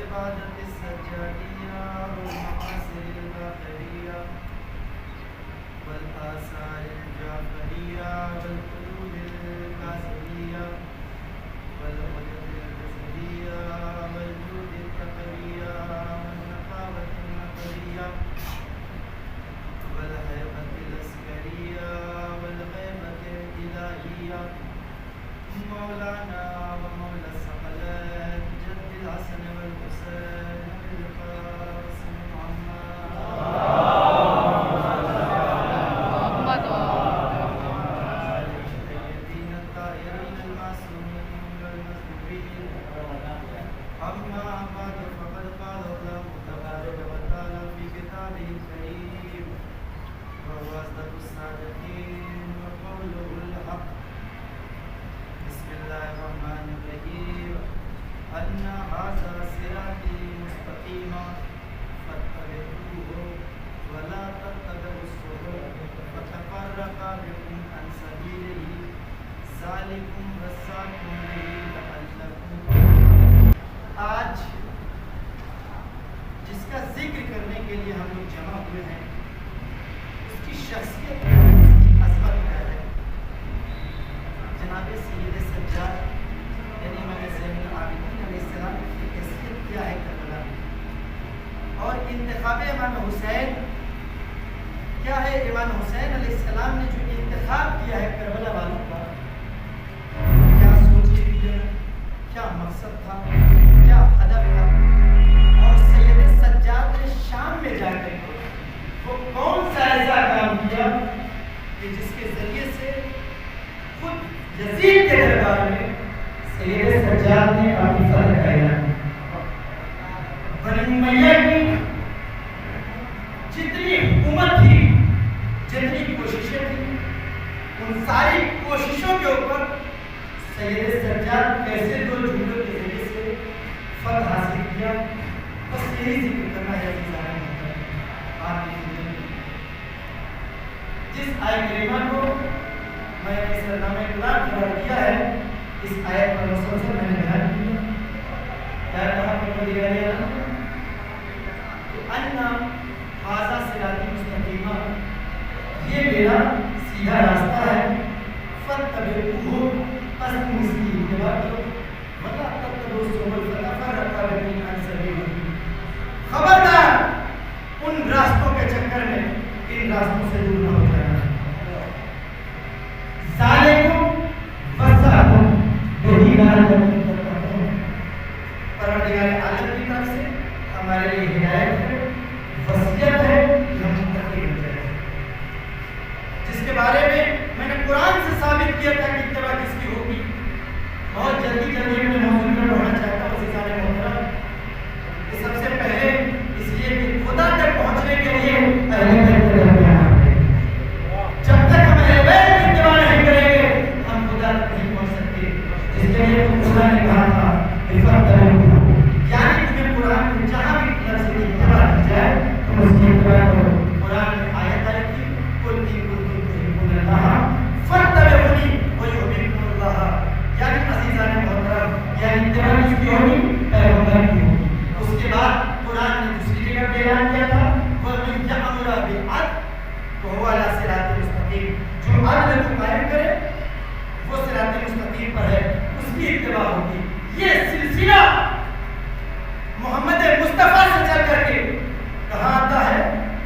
والعبادة السجادية والمعاصر الباقرية والآثار الجعفرية والحدود الكاظمية والغدد الغزلية والجود التقوية والنقابة النقدية والهيبة العسكرية والغيبة الإلهية مولانا ومولى الثقلين جد الحسن والحسين القاسم السيدين الطاهرين المعصومين والمسلمين أما بعد فقد قال الله تبارك وتعالى في كتابه الكريم وهو أصدق الصادقين وقوله الحق بسم الله الرحمن الرحيم أن هذا صراطي مستقيما فاتبعوه ولا تتبعوا السبل فتفرق بكم عن سبيله ذلكم وصاكم به لعلكم آج جس کا ذکر کرنے کے لیے ہم لوگ جمع ہوئے ہیں اس کی شخصیت عظمت ہے جناب سید سجاد یعنی امام زین العابدین علیہ السلام کی حیثیت کیا ہے کربلا میں اور انتخاب امام حسین کیا ہے امام حسین علیہ السلام نے جو انتخاب کیا ہے کربلا والوں کا کیا سوچ کے لیے کیا مقصد تھا کیا ہدف تھا اور سید سجاد نے شام میں جا کر وہ کون سا ایسا کام کیا کہ جس کے ذریعے سے خود یزید کے دربار میں سید سجاد نے اپنی فتح کا اعلان کیا بنی امیہ کی جتنی حکومت تھی جتنی کوششیں تھیں ان ساری کوششوں کے اوپر سید سجاد کیسے دو جملوں کے ذریعے سے فتح حاصل کیا بس یہی ذکر کرنا ہے آپ کی زندگی جس آیت کریمہ کو میں نے اس نام کلام قرار دیا ہے اس آیت پر مسلسل میں نے بیان کیا کیا کہا کہ دیا گیا کہ انا ھذا صراطی مستقیما یہ میرا سیدھا راستہ ہے فاتبعوہ پس تم اس کی اتباع کرو ولا تتبعوا السبل فتفرق بکم عن سبیلہ خبردار ان راستوں کے چکر میں ان راستوں سے دور نہ ہو جانا ذالکم وصاکم بہ لعلکم تتقون پروردگار عالم کی طرف سے ہمارے لیے ہدایت ہے وصیت ہے کہ ہم متقی ہو جائیں جس کے بارے میں نے قرآن سے ثابت کیا تھا کہ اتباع کس کی ہوگی بہت جلدی میں موضوع پر پڑھنا چاہتا ہوں عزیزان محترم کہ سب سے پہلے اس لیے کہ خدا تک پہنچنے کے لیے اہل بیت کا درمیان جب تک ہم اہل بیت کی اتباع نہیں کریں گے ہم خدا تک نہیں پہنچ سکتے اس کے لیے تو خدا نے کہا تھا یعنی تمہیں قرآن میں جہاں بھی لفظ کی اتباع کی جائے تم اس کی اتباع کرو قرآن میں آیت آئی تھی قل ان کنتم تحبون اللہ فاتبعونی ویحببکم اللہ یعنی عزیزان محترم یعنی اتباع کس کی ہوگی پیغمبر کی ہوگی اس کے بعد قرآن نے دوسری جگہ پہ اعلان کیا تھا وَمَن يَأْمُرَ بِالْعَدْلِ وَهُوَ عَلَىٰ صِرَاطٍ مُسْتَقِيمٍ جو عدل کو قائم کرے وہ صراط مستقیم پر ہے اس کی اتباع ہوگی یہ سلسلہ محمد مصطفیٰ سے چل کر کے کہاں آتا ہے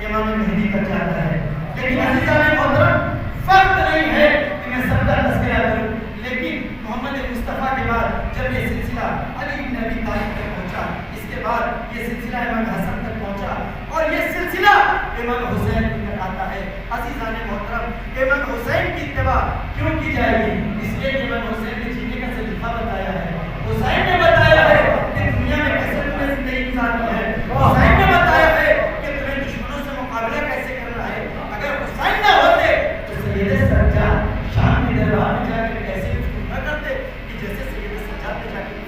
امام مہدی تک جاتا ہے لیکن عزیزان محترم فرق نہیں ہے کہ میں سب کا تذکرہ کروں لیکن محمد مصطفیٰ کے بعد جب یہ سلسلہ علی بن ابی طالب تک پہنچا اس کے بعد یہ سلسلہ امام حسن تک پہنچا اور یہ سلسلہ امام حسین تک آتا ہے عزیزان محترم امام حسین کی اتباع کیوں کی جائے گی اس لیے کہ امام حسین نے جینے کا سلیقہ بتایا ہے حسین نے بتایا ہے کہ دنیا میں کیسے تمہیں زندگی گزارنی ہے حسین نے بتایا ہے کہ تمہیں دشمنوں سے مقابلہ کیسے کرنا ہے اگر حسین نہ ہوتے تو سید سجاد شام کے دربار میں جا کے کیسے گفتگو نہ کرتے کہ جیسے سید سجاد نے جا کے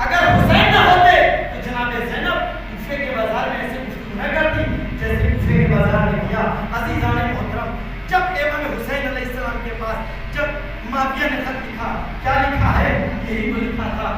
اگر حسین نہ ہوتے تو جناب زینب کوفے کے بازار میں ایسے گفتگو نہ کرتی جیسے کوفے کے بازار میں کیا عزیزان محترم جب امام حسین علیہ السلام کے پاس جب معاویہ نے خط لکھا کیا لکھا ہے یہی تو لکھا تھا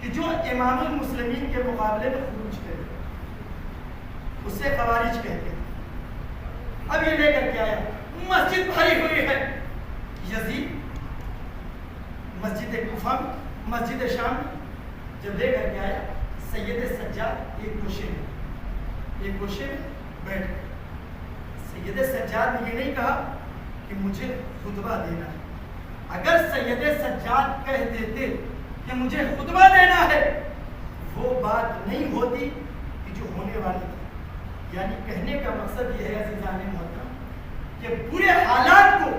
کہ جو امام المسلمین کے مقابلے میں خروج کرے اسے خوارج کہتے ہیں. اب یہ لے کر کے آیا مسجد بھری ہوئی ہے. یزید مسجد کوفہ مسجد شام جب لے کر کے آیا سید سجاد ایک گوشے میں بیٹھ گئے. سید سجاد نے یہ نہیں کہا کہ مجھے خطبہ دینا ہے. اگر سید سجاد کہہ دیتے کہ مجھے خطبہ دینا ہے وہ بات نہیں ہوتی کہ جو ہونے والی تھی. یعنی کہنے کا مقصد یہ ہے عزیزان محترم کہ برے حالات کو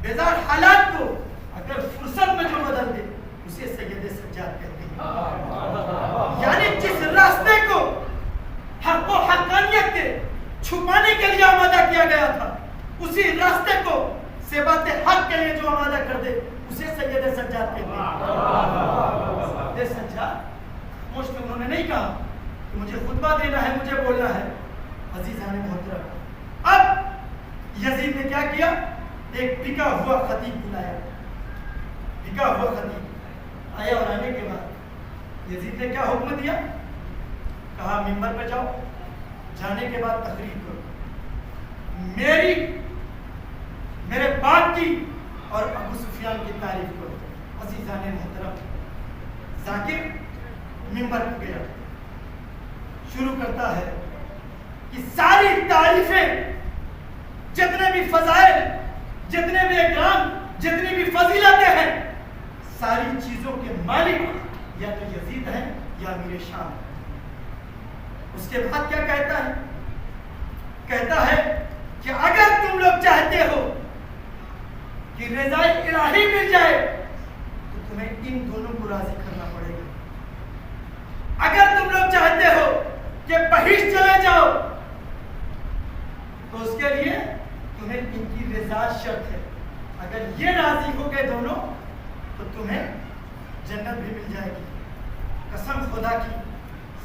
بیزار حالات کو اگر فرصت میں جو بدل دے اسے سید سجاد کہتے ہیں. یعنی جس راستے کو حق و حقانیت کے چھپانے کے لیے آمادہ کیا گیا تھا اسی راستے کو سبات حق کے لیے جو آمادہ کر دے اسے سید سجاد کہتے ہیں. سید سجاد مجھ میں انہوں نے نہیں کہا کہ مجھے خطبہ دینا ہے مجھے بولنا ہے. عزیزان محترم اب یزید نے کیا کیا ایک بکا ہوا خطیب بلایا. بکا ہوا خطیب آیا اور آنے کے بعد یزید نے کیا حکم دیا کہا ممبر پہ جاؤ جانے کے بعد تقریر کرو میرے باپ کی اور ابو سفیان کی تعریف کرو. عزیزان محترم ذاکر ممبر پہ گیا شروع کرتا ہے کہ ساری تعریفیں جتنے بھی فضائل جتنے بھی اکرام جتنی بھی فضیلتیں ہیں ساری چیزوں کے مالک یا تو یزید ہیں یا امیر شام. اس کے بعد کیا کہتا ہے کہ اگر تم لوگ چاہتے ہو کہ رضا الہی مل جائے تو تمہیں ان دونوں کو راضی کرنا پڑے گا. اگر تم لوگ چاہتے ہو کہ بہشت چلے جاؤ تو اس کے لیے تمہیں ان کی رضا شرط ہے. اگر یہ راضی ہو گئے دونوں تو تمہیں جنت بھی مل جائے گی. قسم خدا کی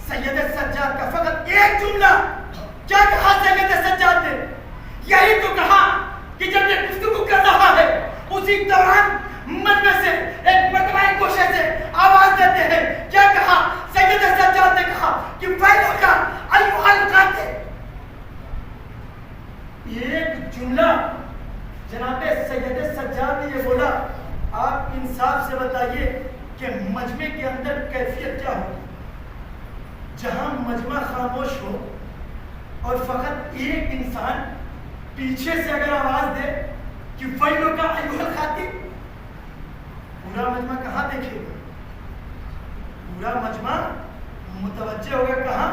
سید سجاد کا فقط ایک جملہ کیا کہا سید سجاد نے یہی تو کہا کہ جب یہ گفتگو کر رہا ہے اسی دوران مجمع سے ایک مرتبہ گوشے سے آواز دیتے ہیں. کیا کہا سید سجاد نے کہا کہ ویلو کا ایھا القاتل. ایک جملہ جناب سید سجاد نے یہ بولا. آپ انصاف سے بتائیے کہ مجمع کے اندر کیفیت کیا ہوگی جہاں مجمع خاموش ہو اور فقط ایک انسان پیچھے سے اگر آواز دے کہ ویلو کا ایھا القاتل. پورا مجمع کہاں دیکھے گا؟ پورا مجمع متوجہ ہوگا کہاں؟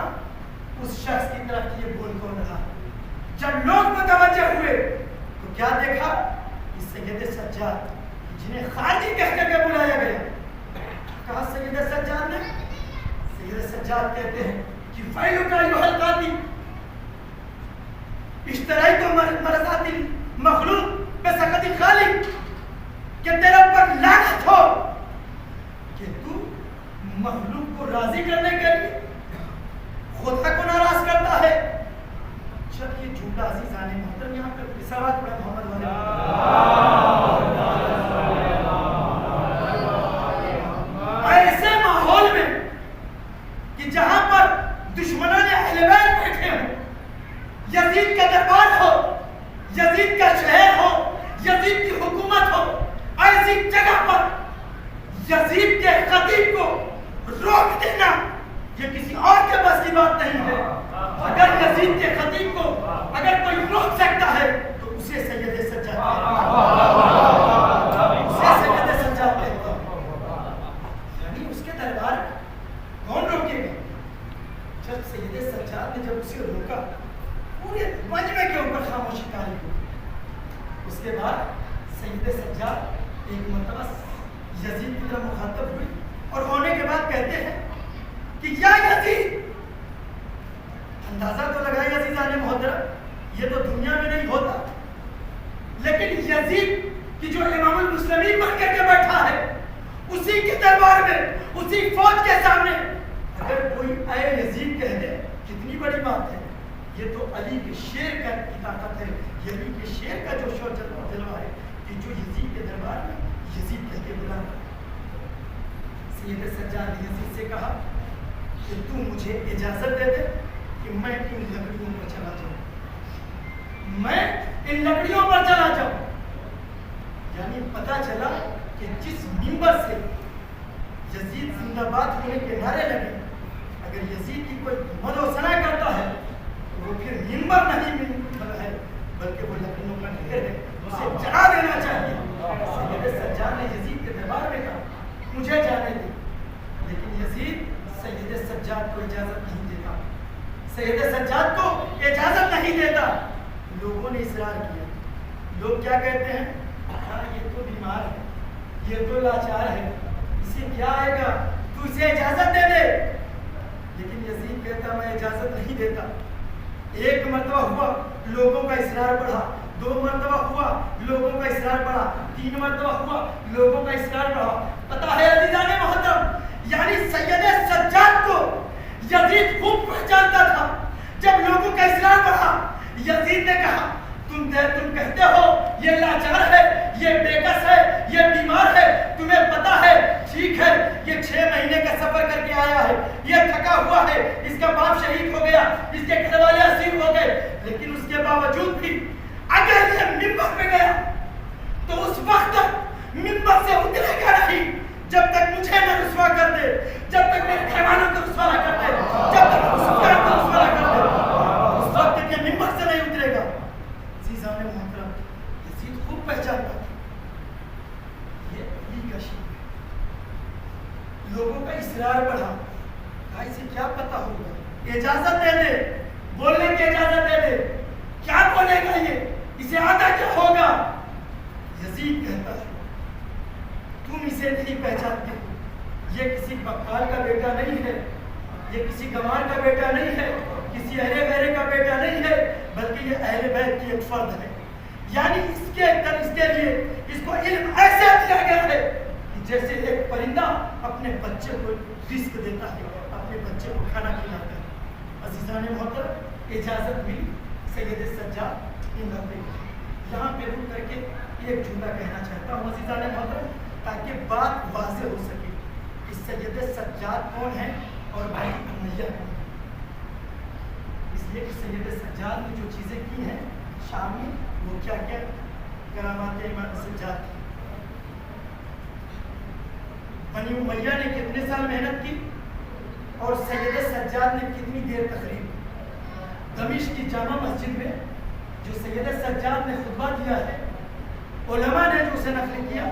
اس شخص کی طرف یہ بول کون رہا. جب لوگ متوجہ ہوئے تو کیا دیکھا کہ سید سجاد جنہیں خارجی کہہ کر کے بلایا گیا. کہا سید سجاد نے سید سجاد کہتے ہیں کہ ویلو کا ایھا القاتل اشتریت مرضات المخلوق بسخط الخالق کہ تیرے پر لعنت ہو کہ تو مخلوق کو راضی کرنے کے لیے خدا کو ناراض کرتا ہے. جب یہ جھوٹا عزیزان محترم یہاں پر رسالت پڑھا محمد ایسے ماحول میں کہ جہاں پر دشمنان اہل بیت بیٹھے ہوں یزید کا دربار ہو یزید کا شہر ہو یزید کی حکومت ہو ایسی جگہ پر یزید کے خطیب کو روک دینا یہ کسی اور کے بس کی بات نہیں ہے. اگر یزید کے خطیب کو اگر کوئی روک سکتا ہے تو اسے سید سجاد کہتے ہیں. یعنی اس کے دربار کون روکے گا؟ جب سید سجاد نے جب اسے روکا پورے مجمع کے اوپر خاموشی طاری ہوئی. اس کے بعد سید سجاد ایک مرتبہ یزید کی طرف مخاطب ہوئی اور ہونے کے بعد کہتے ہیں کہ یا یزید. اندازہ تو لگائے عزیزان محترم یہ تو دنیا میں نہیں ہوتا لیکن یزید کی جو امام المسلمین بن کر کے بیٹھا ہے اسی کے دربار میں اسی فوج کے سامنے اگر کوئی اے یزید کہہ دے کتنی بڑی بات ہے. یہ تو علی کے شیر کا طاقت ہے. علی کے شیر کا جو شور جلوہ ہے کہ جو یزید کے دربار میں یزید کہہ کے بلا. سید سجاد نے یزید سے کہا کہ تو مجھے اجازت دے دے کہ میں ان لکڑیوں پر چلا جاؤں، میں ان لکڑیوں پر چلا جاؤں۔ یعنی پتا چلا کہ جس منبر سے یزید زندہ باد ہونے کے نعرے لگے، اگر یزید کی کوئی مد و ثنا کرتا ہے تو وہ پھر منبر نہیں ہے بلکہ وہ لکڑیوں کا ڈھیر ہے، اسے جلا دینا چاہیے۔ سید سجاد نے یزید کے دربار میں کہا مجھے جانے دے، لیکن یزید سید سجاد کو اجازت نہیں دیتا، سید سجاد کو اجازت نہیں دیتا۔ لوگوں نے اصرار کیا، لوگ کیا کہتے ہیں، یہ تو بیمار ہے، یہ تو لاچار ہے، اسے کیا آئے گا، تو اسے اجازت دے دے۔ لیکن یزید کہتا میں اجازت نہیں دیتا۔ ایک مرتبہ ہوا، لوگوں کا اصرار بڑھا، 2 مرتبہ ہوا، لوگوں کا اصرار بڑھا، 3 مرتبہ ہوا، لوگوں کا اصرار بڑھا۔ پتہ ہے عزیزان محترم، یعنی سید سجاد کو یزید خوب پہچانتا تھا۔ جب لوگوں کا اصرار بڑھا، یزید نے کہا تم کہتے ہو یہ لاچار ہے، یہ بے کس ہے، یہ بیمار ہے، تمہیں پتا ہے، ٹھیک ہے، یہ 6 مہینے کا سفر کر کے آیا ہے، یہ تھکا ہوا ہے، اس کا باپ شہید ہو گیا، اس کے گھر والے اسیر ہو گئے، لیکن اس کے باوجود بھی اگر یہ منبر پہ گیا تو اس وقت منبر سے اترے گا نہیں جب تک مجھے نہ رسوا کر دے، جب تک میرے گھر والوں کو رسوا نہ کر دے، جب تک مسلمان کو رسوا نہ کر دے، اس وقت تک یہ منبر سے نہیں اترے گا۔ عزیزان محترم، یزید خوب پہچانتا تھا یہ علی کا شیر ہے۔ لوگوں کا اصرار بڑھا، کہا اسے کیا پتا ہوگا، اجازت دے دے، بولنے کی اجازت دے دے، کیا بولے گا یہ، اسے آتا کیا ہوگا۔ یزید کہتا ہے تم اسے نہیں پہچانتے ہو، یہ کسی بقال کا بیٹا نہیں ہے، یہ کسی گوار کا بیٹا نہیں ہے، کسی اہل غیرے کا بیٹا نہیں ہے، بلکہ یہ اہل بیت کی ایک فرد ہے۔ یعنی اس کے لیے اس کو علم ایسے دیا گیا ہے کہ جیسے ایک پرندہ اپنے بچے کو رزق دیتا ہے، اپنے بچے کو کھانا کھلاتا ہے۔ عزیزان محترم، اجازت ملی، سید سجاد ان لوگوں کو یہاں پہ رک کر کے ایک جملہ کہنا چاہتا ہوں عزیزان محترم، تاکہ بات واضح ہو سکے کہ سید سجاد کون ہے اور بنی امیہ کون ہے۔ اس لیے کہ سید سجاد نے جو چیزیں کی ہیں شام میں، وہ کیا کیا کرامات امام سجاد کی۔ بنی امیہ نے کتنے سال محنت کی اور سید سجاد نے کتنی دیر تقریر کی۔ دمشق کی جامع مسجد میں جو سید سجاد نے خطبہ دیا ہے، علماء نے جو اسے نقل کیا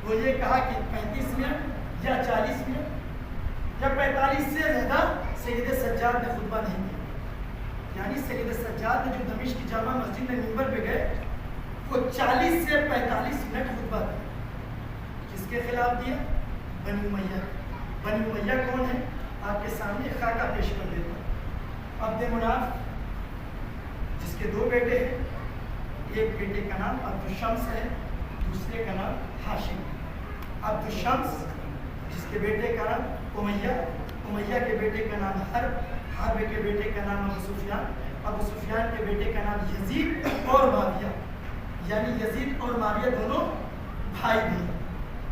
وہ یہ کہا کہ 35 منٹ یا 40 منٹ یا 45 سے زیادہ سید سجاد نے خطبہ نہیں دیا۔ یعنی سید سجاد نے جو دمشق کی جامع مسجد میں منبر پہ گئے وہ 40 سے 45 منٹ خطبہ دیا۔ کس کے خلاف دیا؟ بنی امیہ۔ بنی امیہ کون ہے؟ آپ کے سامنے خاکہ پیش کر دیتا ہوں۔ عبد مناف جس کے 2 بیٹے ہیں، ایک بیٹے کا نام عبد الشمس ہے، دوسرے کا نام ہاشم۔ عبد الشمس جس کے بیٹے کا نام امیہ، امیہ کے بیٹے کا نام حرب، حرب کے بیٹے کا نام ابو سفیان، ابو سفیان کے بیٹے کا نام یزید اور معاویہ، یعنی یزید اور معاویہ دونوں بھائی تھے۔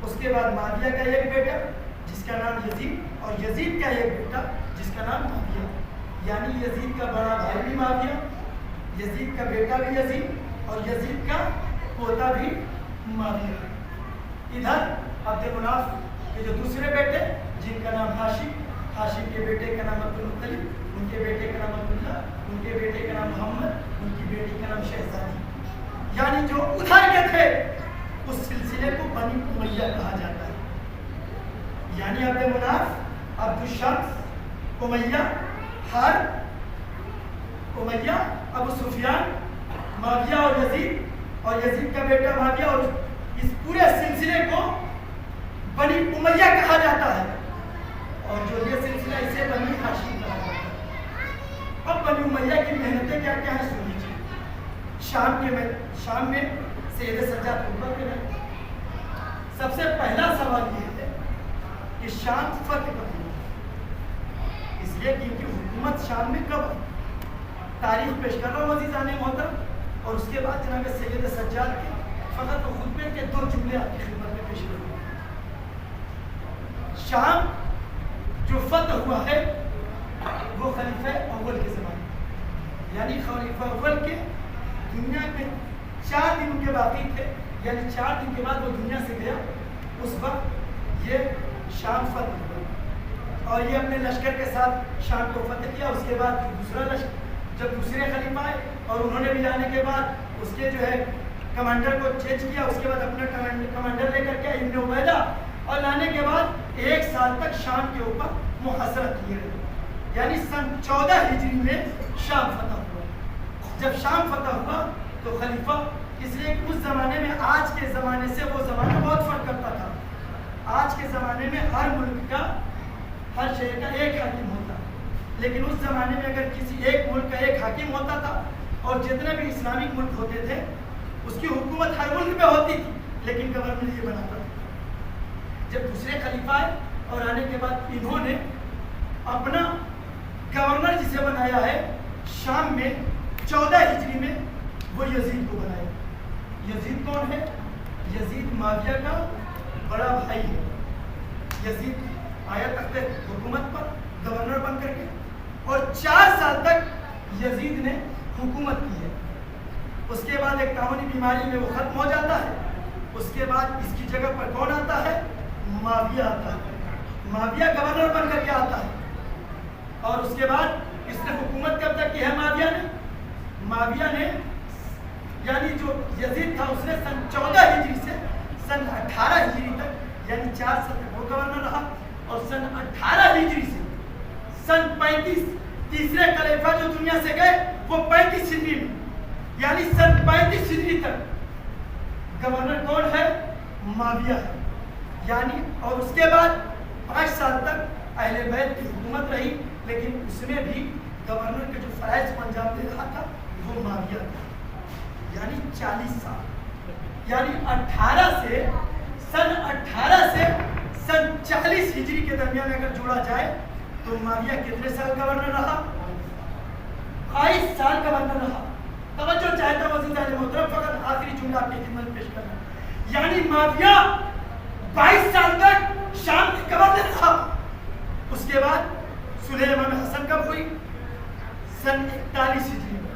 اس کے بعد معاویہ کا ایک بیٹا جس کا نام یزید اور یزید کا ایک بیٹا جس کا نام معاویہ، یعنی یزید کا بڑا بھائی بھی معاویہ، یزید کا بیٹا بھی یزید اور یزید کا پوتا بھی معاویہ۔ ادھر عبد مناف کے جو دوسرے بیٹے جن کا نام ہاشم، ہاشم کے بیٹے کا نام عبد المطلب، ان کے بیٹے کا نام عبداللہ، ان کے بیٹے کا نام محمد، ان کی بیٹی کا نام شہزادی، یعنی جو ادھر کے تھے اس سلسلے کو بنی امیہ کہا جاتا ہے۔ یعنی عبد مناف، عبد الشمس، امیہ، حرب، امیہ، ابو سفیان، معاویہ اور یزید کا بیٹا معاویہ، اور اس پورے سلسلے کو بنی امیہ کہا جاتا ہے، اور جو یہ سلسلہ اسے بنی ہاشم کہا جاتا ہے۔ اب بنی امیہ کی محنتیں کیا کیا ہیں سن لیجیے۔ شام میں سید سجاد خطبہ پہ رہے۔ سب سے پہلا سوال یہ ہے کہ شام فتح کب ہوئی؟ اس لیے کہ حکومت شام میں کب ہوئی؟ تاریخ پیش کر رہا ہوں عزیزان محترم، اور اس کے بعد جناب سید سجاد کے فقط خطبے کے 2 جملے آپ کی خدمت میں پیش کروں۔ شام جو فتح ہوا ہے وہ خلیفہ اول کے زمانے، یعنی خلیفہ اول کے دنیا میں 4 دن ان کے باقی تھے، یعنی 4 دن کے بعد وہ دنیا سے گیا، اس وقت یہ شام فتح ہوا اور یہ اپنے لشکر کے ساتھ شام کو فتح کیا۔ اس کے بعد دوسرا لشکر جب دوسرے خلیفہ آئے اور انہوں نے بھی لانے کے بعد اس کے جو ہے کمانڈر کو چینج کیا، اس کے بعد اپنا کمانڈر لے کر کے ابن عبیدہ، اور لانے کے بعد 1 سال تک شام کے اوپر محاصرت کیے گئے، یعنی سن 14 ہجری میں شام فتح ہوا۔ جب شام فتح ہوا تو خلیفہ، اس لیے کہ اس زمانے میں آج کے زمانے سے وہ زمانہ بہت فرق کرتا تھا۔ آج کے زمانے میں ہر ملک کا، ہر شہر کا ایک حاکم ہوتا، لیکن اس زمانے میں اگر کسی ایک ملک کا ایک حاکم ہوتا تھا اور جتنے بھی اسلامک ملک ہوتے تھے اس کی حکومت ہر ملک میں ہوتی تھی، لیکن گورنر یہ بناتا تھا۔ جب دوسرے خلیفہ آئے اور آنے کے بعد انہوں نے اپنا گورنر جسے بنایا ہے شام میں 14 ہجری میں، وہ یزید کو بنایا۔ یزید کون ہے؟ یزید معاویہ کا بڑا بھائی ہے۔ یزید آیا تخت حکومت پر گورنر بن کر کے، اور 4 سال تک یزید نے حکومت کی ہے۔ اس کے بعد ایک طاعونی بیماری میں وہ ختم ہو جاتا ہے۔ اس کے بعد اس کی جگہ پر کون آتا ہے؟ معاویہ آتا ہے۔ معاویہ گورنر بن کر کے آتا ہے، اور اس کے بعد اس نے حکومت کب تک کی ہے؟ معاویہ نے یعنی جو یزید تھا اس نے سن 14 ہجری سے سن 18 ہجری تک، یعنی 4 سال تک وہ گورنر رہا، اور سن 18 ہجری سے سن 35 تیسرے خلیفہ جو دنیا سے گئے وہ 35 ہجری میں، یعنی سن 35 ہجری تک گورنر کون ہے؟ معاویہ ہے۔ یعنی اور اس کے بعد 5 سال تک اہل بیت کی حکومت رہی، لیکن اس میں بھی گورنر کے جو فرائض کو انجام دے رہا تھا وہ معاویہ تھا، یعنی 40 سال، یعنی 18 سے سن 40 ہجری کے درمیان اگر جوڑا جائے تو معاویہ کتنے سال گورنر رہا؟ 22 سال گورنر رہا۔ توجہ چاہتا ہوں عزیزان محترم، فقط آخری جملہ آپ کی خدمت پیش کرنا، یعنی معاویہ 22 سال تک شام کے گورنر رہا۔ اس کے بعد صلح امام حسن کب ہوئی؟ سن 41 ہجری میں۔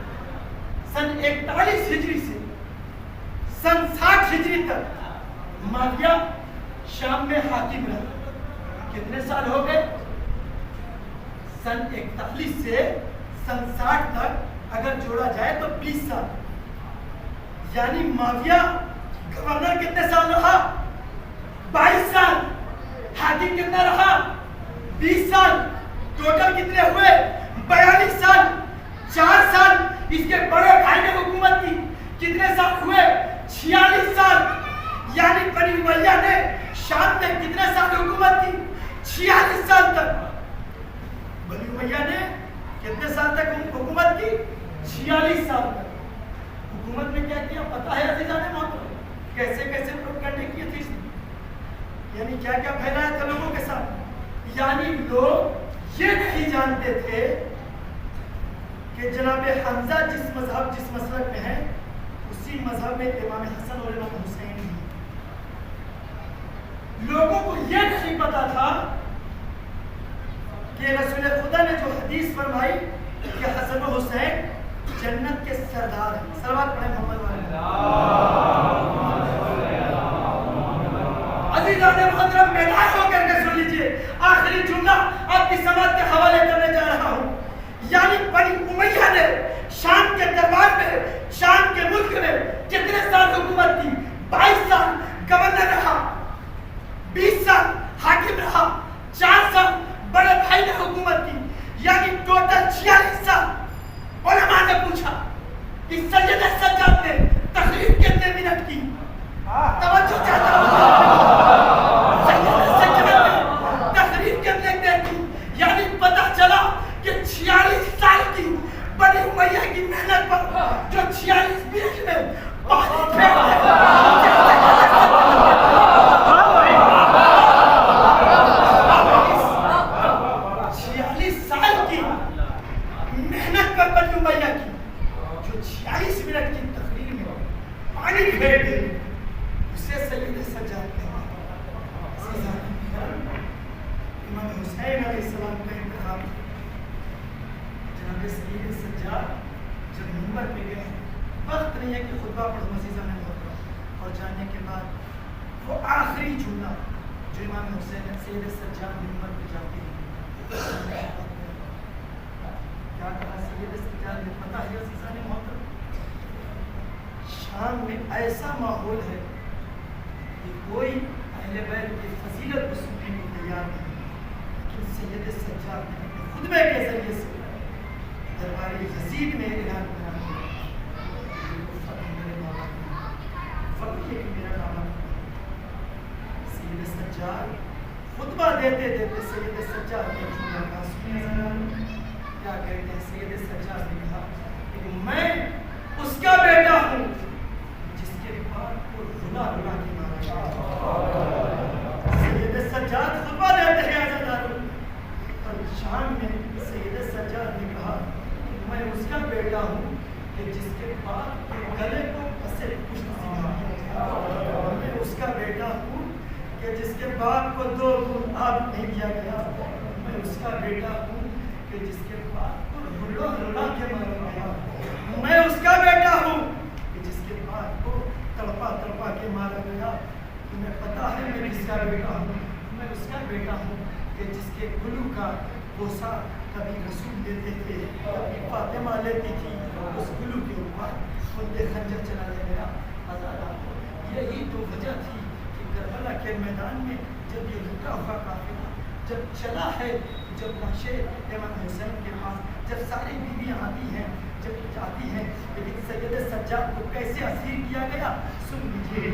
سن 41 ہجری سے سن 60 ہجری تک معاویہ شام میں حاکم رہا۔ کتنے سال ہو گئے؟ سن 41 سے سن 60 تک اگر جوڑا جائے تو 20 سال، یعنی معاویہ گورنر کتنے سال رہا؟ 22 سال۔ حاکم کتنا رہا؟ 20 سال۔ ٹوٹل کتنے ہوئے؟ 42 سال۔ 4 سال اس کے بڑے بھائی نے حکومت کی، کتنے سال ہوئے؟ 46 سال۔ یعنی بنی امیہ نے شام میں کتنے سال حکومت کی؟ 46 سال تک۔ بنی امیہ نے کتنے سال تک حکومت کی؟ 46 سال تک۔ حکومت میں کیا کیا پتہ ہے عزیزان محترم؟ کیسے کیسے پروپیگنڈے کیے تھے اس نے، یعنی کیا کیا پھیلایا تھا لوگوں کے ساتھ۔ یعنی لوگ یہ نہیں جانتے تھے کہ جناب حمزہ جس مذہب جس مسلک میں ہے اسی مذہب میں امام حسن اور امام حسین ہیں۔ لوگوں کو یہ نہیں پتا تھا کہ رسول خدا نے جو حدیث فرمائی کہ حسن و حسین جنت کے سردار ہیں۔ صلوات پڑھیں محمد والے۔ عزیزان محترم، بیدار ہو کر کے سن لیجئے، آخری جملہ آپ کی سماعت کے حوالے کرنے جا رہا ہوں۔ یعنی بنی امیہ نے شام کے دربار میں، شام کے ملک میں کتنے سال حکومت کی؟ 22 سال گورنر رہا، 20 سال حاکم رہا، 4 سال بڑے بھائی نے حکومت کی، یعنی ٹوٹل 46 سال۔ علماء نے پوچھا کہ سید سجاد نے تقریر کتنے منٹ کی؟ توجہ چاہتا ہوں، سید سجاد نے تقریر کتنے دیر کی؟ یعنی پتہ چلا کہ 46 سال کی بنی امیہ کی محنت پر جو 46 بیچ میں پانی پھینک حسین علیہ السلام کا انتخاب. جناب سید سجاد جب منبر پہ گئے وقت نہیں ہے کہ خطبہ پڑھو عزیزان محترم اور جانے کے بعد وہ آخری جملہ جو امام حسین سید سجاد منبر پہ جاتے ہیں کیا کہا سید سجاد نے پتہ ہے عزیزان محترم شام میں ایسا ماحول ہے کہ کوئی اہل بیت کی فضیلت کو سننے کو تیار نہیں لیکن سید سجاد نے اپنے خطبے کے ذریعے سے دربار یزید میں اعلان کرا فقط یہ کہ میرا نام سید سجاد خطبہ دیتے دیتے سید سجاد نے جملہ کہا سنیے ذرا کیا کہتے ہیں سید سجاد نے کہا کہ میں اس کا بیٹا ہوں جس کے بعد کو رلا رلا کے مارا. سید سجاد خطبہ دیتے ہیں عزیزانو اور شام میں سید سجاد نے کہا میں اس کا بیٹا ہوں کہ جس کے بعد گلے کو پسے پشت سکھا. میں اس کا بیٹا ہوں کہ جس کے باپ کو 2 گھونٹ آب نہیں دیا گیا. میں اس کا بیٹا ہوں کہ جس کے باپ کو رلا رلا کے مارا گیا. میں اس کا بیٹا ہوں کہ جس کے باپ کو تڑپا تڑپا کے مارا گیا. تمہیں پتا ہے میں کس کا بیٹا ہوں؟ میں اس کا بیٹا ہوں کہ جس کے گلو کا بوسہ کبھی رسول دیتے تھے کبھی فاطمہ لیتی تھی اس گلو کے اوپر خود خنجر چلا گیا. یہی تو وجہ تھی کہ کربلا کے میدان میں جب یہ لٹا ہوا قافلہ جب چلا ہے جب لاشیں امام حسین کے پاس جب ساری بیویاں آتی ہیں جب جاتی ہیں لیکن سید سجاد کو کیسے اسیر کیا گیا سن لیجیے.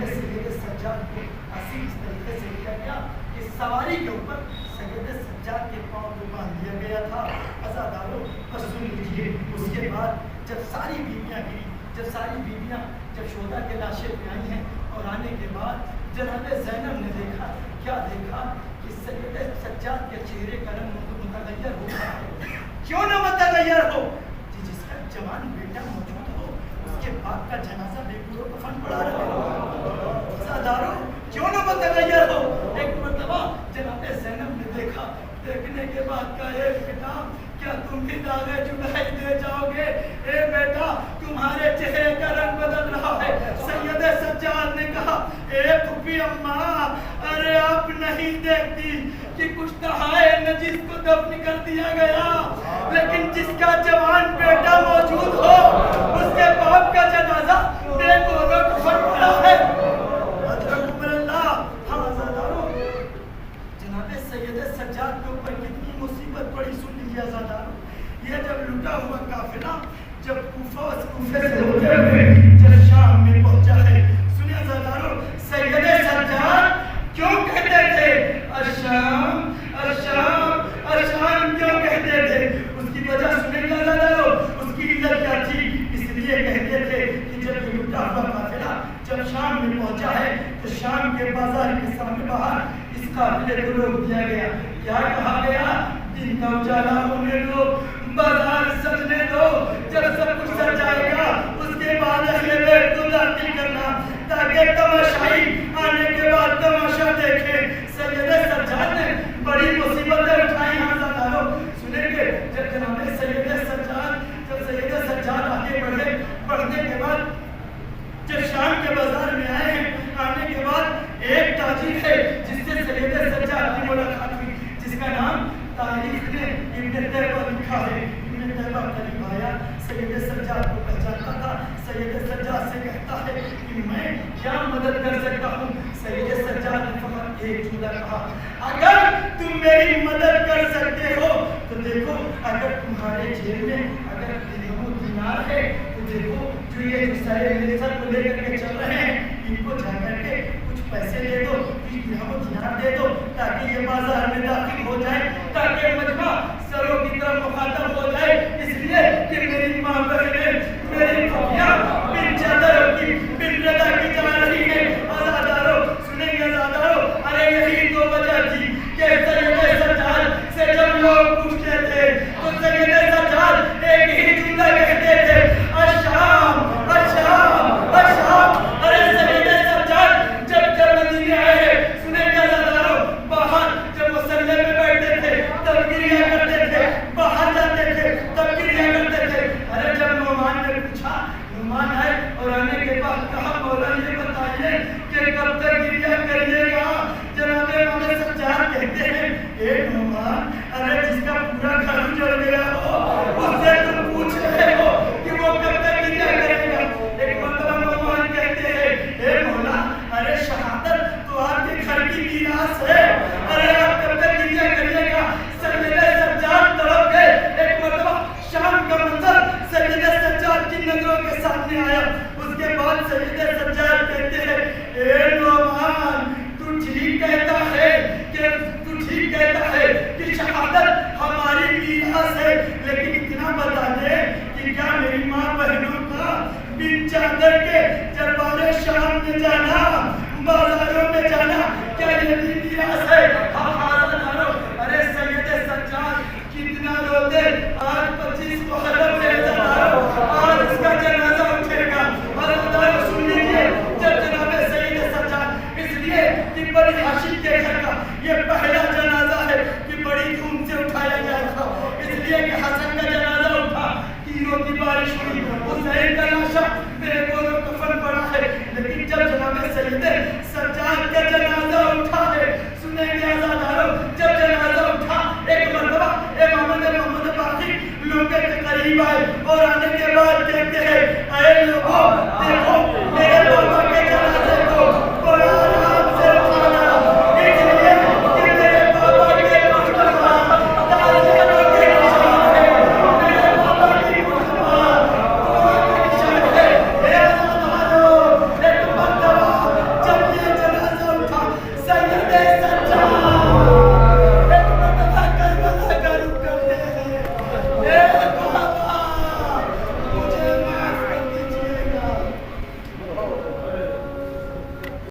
سید سجاد کو اسیر اس طریقے سے کیا گیا کہ سواری کے اوپر سید سجاد کے پاؤں کو باندھ دیا گیا تھا. عزادارو بس سن لیجیے اس کے بعد جب ساری بیویاں گری جب ساری بیویاں جب شہداء کے لاشیں پہ آئی ہیں اور آنے کے بعد جناب زینب نے دیکھا کیا دیکھا کہ سید سجاد کے چہرے کا رنگ متغیر ہو رہا ہے. کیوں نہ متغیر ہو جس کا جوان بیٹا موجود ہو اس کے باپ کا جنازہ بے پور و کفن پڑا رہا. عزادارو کیوں نہ متغیر ہو. ایک مرتبہ جناب زینب نے دیکھا دیکھنے کے بعد کہا اے بیٹا کیا تم بھی داغے جدائی دے جاؤ گے؟ اے بیٹا تمہارے چہرے کا رنگ بدل رہا ہے. سید سجاد نے کہا اے پھوپھی اماں ارے آپ نہیں دیکھتی کہ کچھ تہائے نجس کو دفن کر دیا گیا لیکن جس کا جوان بیٹا موجود ہو اس کے باپ کا جنازہ بے پور و کفن پڑا ہے. جناب سید سجاد کے اوپر کتنی مصیبت پڑی سن لیجیے عزادارو. یہ جب لٹا ہوا قافلہ جب کوفہ سے ہوتے ہوئے جب شام میں پہنچا ہے سنیے عزادارو سید سجاد کیوں کہتے تھے الشام الشام الشام کیوں کہتے تھے اس کی وجہ سنیں گے عزادارو. اس کی عزت کیا تھی اس لیے کہتے تھے کہ جب یہ لٹا ہوا قافلہ جب شام میں پہنچا ہے تو شام کے بازار کے سامنے باہر اس قافلے کو روک دیا گیا. کیا کہا گیا دن کا اجالا ہونے دو بازار سجنے دو جب سب کچھ سج جائے گا اس کے بعد اہل بیت کو داخل کرنا تاکہ تماشائی آنے کے بعد تماشا دیکھے. سید سجاد نے بڑی مصیبتیں اٹھائی. عزادارو سنیں گے جب جناب سید سجاد آگے بڑھے بڑھنے کے بعد جب شام کے بازار میں آئے آنے کے بعد ایک تاجر ہے جس سے سید سجاد کی ملاقات ہوئی جس کا نام تاریخ نے ابن تیبہ لکھا ہے. ابن تیبہ قریب آیا سید سجاد کو پہچانتا تھا. سید سجاد سے کہتا ہے کہ میں کیا مدد کر سکتا ہوں. سید سجاد نے فقط ایک جملہ کہا اگر تم میری مدد کر سکتے ہو تو دیکھو اگر تمہارے جیب میں اگر درہم و دینار ہے تو دیکھو جو یہ سارے ملت کو لے کر کے چل رہے ہیں ان کو جا کر کے کچھ پیسے دے دو کچھ درہم و دینار دے دو تاکہ یہ بازار میں داخل ہو جائے تاکہ مجمع سروں کی طرف مخاطب ہو جائے. اس لیے کہ میری ماں بہنیں میری پھوپھیاں بن چادر کی بن رضا کی جا رہی ہیں. عزادارو سنیں گے عزادارو ارے یہی تو وجہ تھی کہ سید سجاد سے جب لوگ پوچھتے تھے تو سید سجاد ایک ہی جملہ کہتے تھے الشام الشام الشام. ارے سید سجاد جب مدینے آئے سنیں گے عزادارو باہر جب مسلح میں بیٹھتے تھے میراث ہے. ارے آپ کب تک دنیا کریے گا. سید سجاد تڑپ گئے. ایک مرتبہ شام کا منظر سید سجاد کی نظروں کے سامنے آیا. اس کے بعد سید سجاد کہتے ہیں اے نعمان تو ٹھیک کہتا ہے کہ شہادت ہماری میراث ہے، لیکن اتنا بتا دے کہ کیا میری ماں بہنوں کا بن چادر کے دربار شام میں جانا، بازاروں میں جانا، کیا یہ بھی میراث ہے؟ ارے سید سجاد کتنا روتے. آج 25 محرم ہے آج اس کا جنازہ اٹھے گا. اور سن لیجیے جب جناب سید سجاد، اس لیے کہ بڑی عاشق کے گھر کا یہ پہلا جنازہ ہے کہ بڑی دھوم سے اٹھایا جائے گا. اس لیے کہ حسن کا جنازہ اٹھا، تینوں کی بارش ہوئی، حسین کا لاشا میرے گولوں کفن پڑا ہے. لیکن جب جناب سید سجاد کا جنازہ اٹھا ہے، سنیں گے عزادارو، جب جنازہ اٹھا ایک مرتبہ امام محمد باقر لوگوں کے قریب آئے اور آنے کے بعد کہتے ہیں اے لوگوں